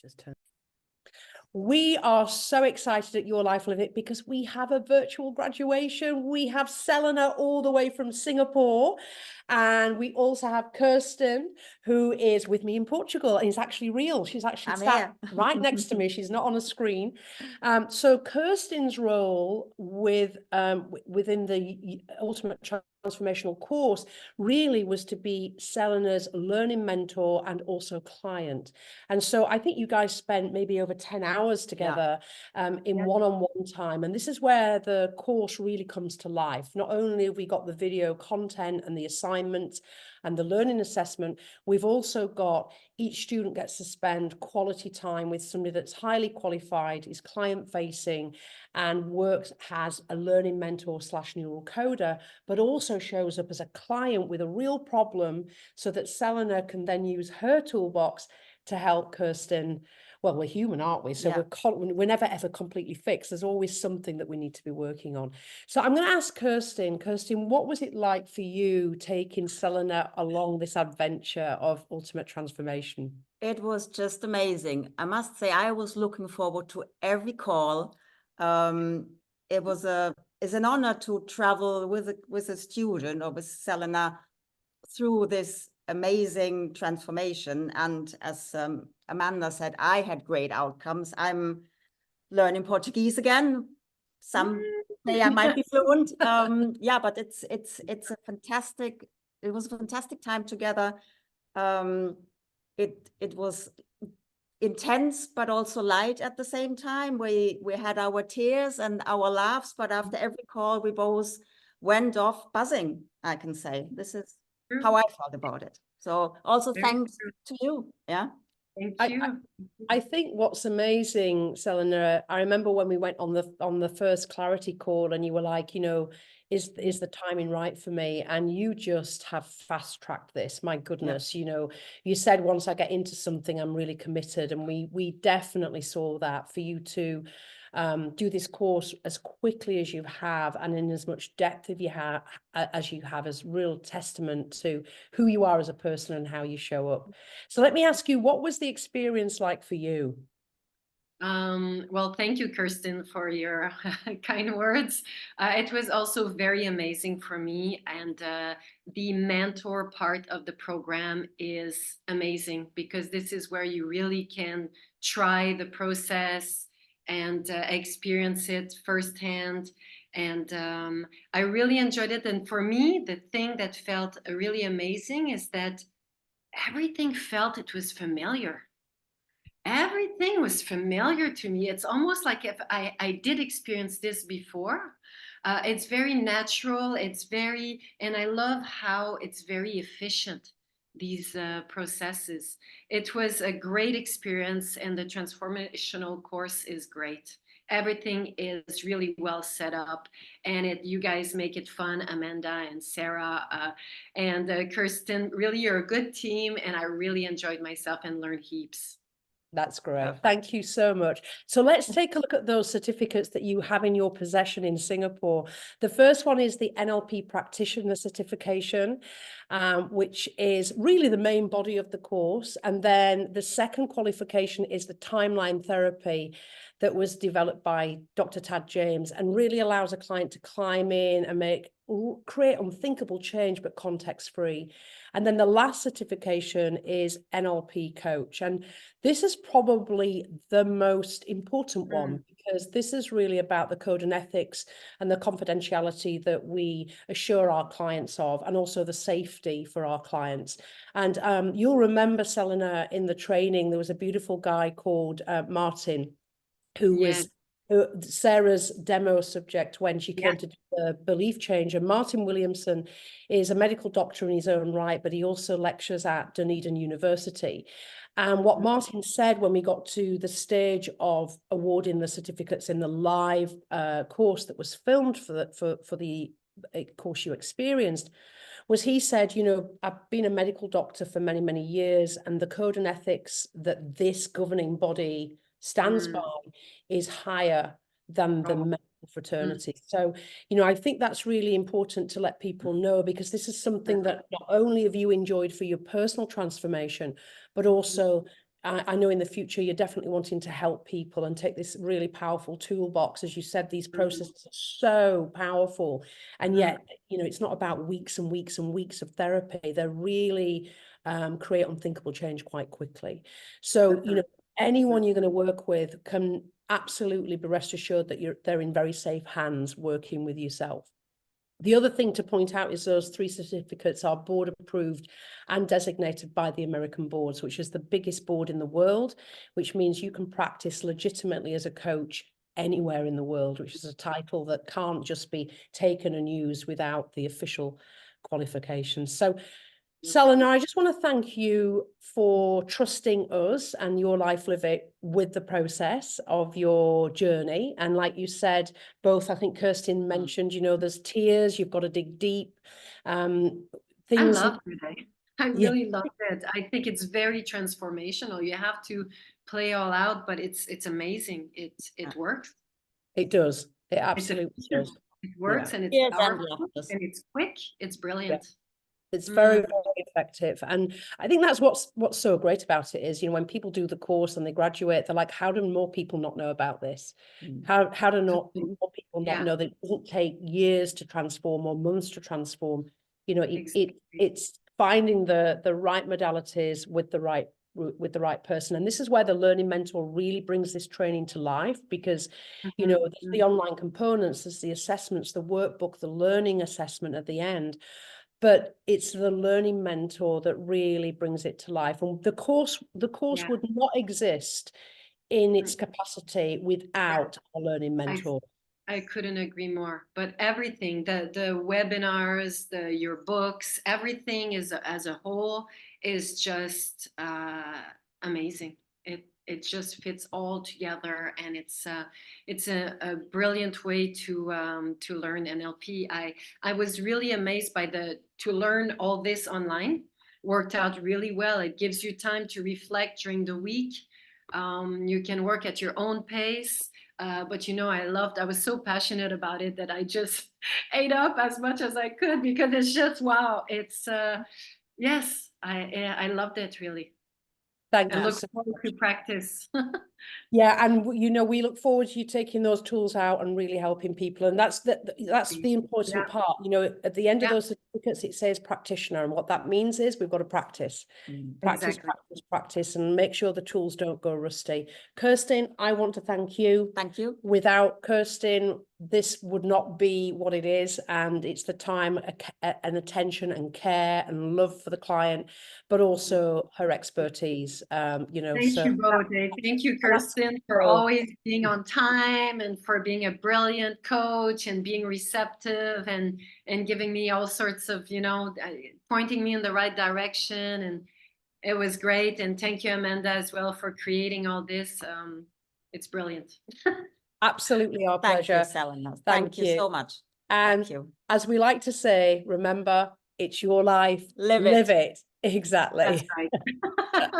Just turn. We are so excited at Your Life Live It because we have a virtual graduation. We have Selena all the way from Singapore. And we also have Kerstin, who is with me in Portugal and is actually real. She's actually sat right next to me. She's not on a screen. So Kirstin's role within the Ultimate Transformational Course really was to be Selena's learning mentor and also client. And so I think you guys spent maybe over 10 hours together in one-on-one time. And this is where the course really comes to life. Not only have we got the video content and the assignments and the learning assessment, we've also got each student gets to spend quality time with somebody that's highly qualified, is client facing, and works as a learning mentor / neural coder, but also shows up as a client with a real problem so that Selena can then use her toolbox to help Kerstin. Well, we're human, aren't we? So we're never ever completely fixed. There's always something that we need to be working on. So I'm going to ask Kerstin. Kerstin, what was it like for you taking Selena along this adventure of ultimate transformation? It was just amazing. I must say, I was looking forward to every call. It's an honor to travel with a student or with Selena through this amazing transformation. And as Amanda said, I had great outcomes. I'm learning Portuguese again. Some say I might be fluent. But it was a fantastic time together. It was intense, but also light at the same time. We had our tears and our laughs, but after every call, we both went off buzzing, I can say. This is how I felt about it. So also thanks to you. Yeah. Thank you. I think what's amazing, Selena, I remember when we went on the first clarity call and you were like, is the timing right for me? And you just have fast tracked this. My goodness, you said once I get into something, I'm really committed. And we definitely saw that for you to do this course as quickly as you have and in as much depth as you have as real testament to who you are as a person and how you show up. So let me ask you, what was the experience like for you? Well, thank you, Kerstin, for your kind words. It was also very amazing for me. And the mentor part of the program is amazing because this is where you really can try the process and experience it firsthand. And I really enjoyed it. And for me, the thing that felt really amazing is that everything felt it was familiar. Everything was familiar to me. It's almost like if I did experience this before. It's very natural. And I love how it's very efficient, these processes. It was a great experience and the transformational course is great. Everything is really well set up and you guys make it fun, Amanda and Sarah and Kerstin. Really, you're a good team and I really enjoyed myself and learned heaps. That's great. Thank you so much. So let's take a look at those certificates that you have in your possession in Singapore. The first one is the NLP Practitioner certification, which is really the main body of the course. And then the second qualification is the timeline therapy that was developed by Dr. Tad James and really allows a client to climb in and create unthinkable change, but context-free. And then the last certification is NLP Coach. And this is probably the most important one because this is really about the code and ethics and the confidentiality that we assure our clients of, and also the safety for our clients. And you'll remember, Selena, in the training, there was a beautiful guy called Martin, who was Sarah's demo subject when she came to do the belief change. And Martin Williamson is a medical doctor in his own right, but he also lectures at Dunedin University. And what Martin said when we got to the stage of awarding the certificates in the live course that was filmed for the course you experienced, was he said, I've been a medical doctor for many, many years, and the code and ethics that this governing body stands by is higher than the medical fraternity. So, I think that's really important to let people know, because this is something that not only have you enjoyed for your personal transformation, but also I know in the future you're definitely wanting to help people and take this really powerful toolbox. As you said, these processes are so powerful, and yet, you know, it's not about weeks and weeks and weeks of therapy. They're really create unthinkable change quite quickly. So, you know, anyone you're going to work with can absolutely be rest assured that they're in very safe hands working with yourself. The other thing to point out is those 3 certificates are board approved and designated by the American boards, which is the biggest board in the world, which means you can practice legitimately as a coach anywhere in the world, which is a title that can't just be taken and used without the official qualifications. So Selena, I just want to thank you for trusting us and your life living with the process of your journey. And like you said, both, I think Kerstin mentioned, you know, there's tears, you've got to dig deep. I Things loved it. I really loved it. I think it's very transformational. You have to play all out, but it's amazing. It works. It does. It It's absolutely does. It works, Yeah. and it's Yes, and powerful, yes. and it's quick. It's brilliant. It's very, very effective. And I think that's what's so great about it is, you know, when people do the course and they graduate, they're like, how do more people not know about this? How do more people not know that it doesn't take years to transform or months to transform? You know, it's finding the right modalities with the right person. And this is where the learning mentor really brings this training to life, because, you know, there's the online components, there's the assessments, the workbook, the learning assessment at the end. But it's the learning mentor that really brings it to life. And the course would not exist in its capacity without a learning mentor. I couldn't agree more. But everything, the webinars, your books, everything is as a whole is just amazing. It just fits all together, and it's a brilliant way to learn NLP. I was really amazed by to learn all this online. Worked out really well. It gives you time to reflect during the week. You can work at your own pace. But you know, I was so passionate about it that I just ate up as much as I could, because it's just, wow. It's yes, I loved it, really. Thank you. I look forward to practice. Yeah, and you know, we look forward to you taking those tools out and really helping people. And that's the important part. You know, at the end of those certificates, it says practitioner, and what that means is we've got to practice. Practice, practice, and make sure the tools don't go rusty. Kerstin, I want to thank you. Thank you. Without Kerstin, this would not be what it is, and it's the time and attention and care and love for the client, but also her expertise. You know, Thank you both. Thank you, Kerstin, for always being on time and for being a brilliant coach and being receptive and giving me all sorts of, you know, pointing me in the right direction. And it was great. And thank you, Amanda, as well, for creating all this. It's brilliant. Absolutely our pleasure. Thank you, Selena. Thank you so much. And as we like to say, remember, it's your life. Live it. Exactly. That's right.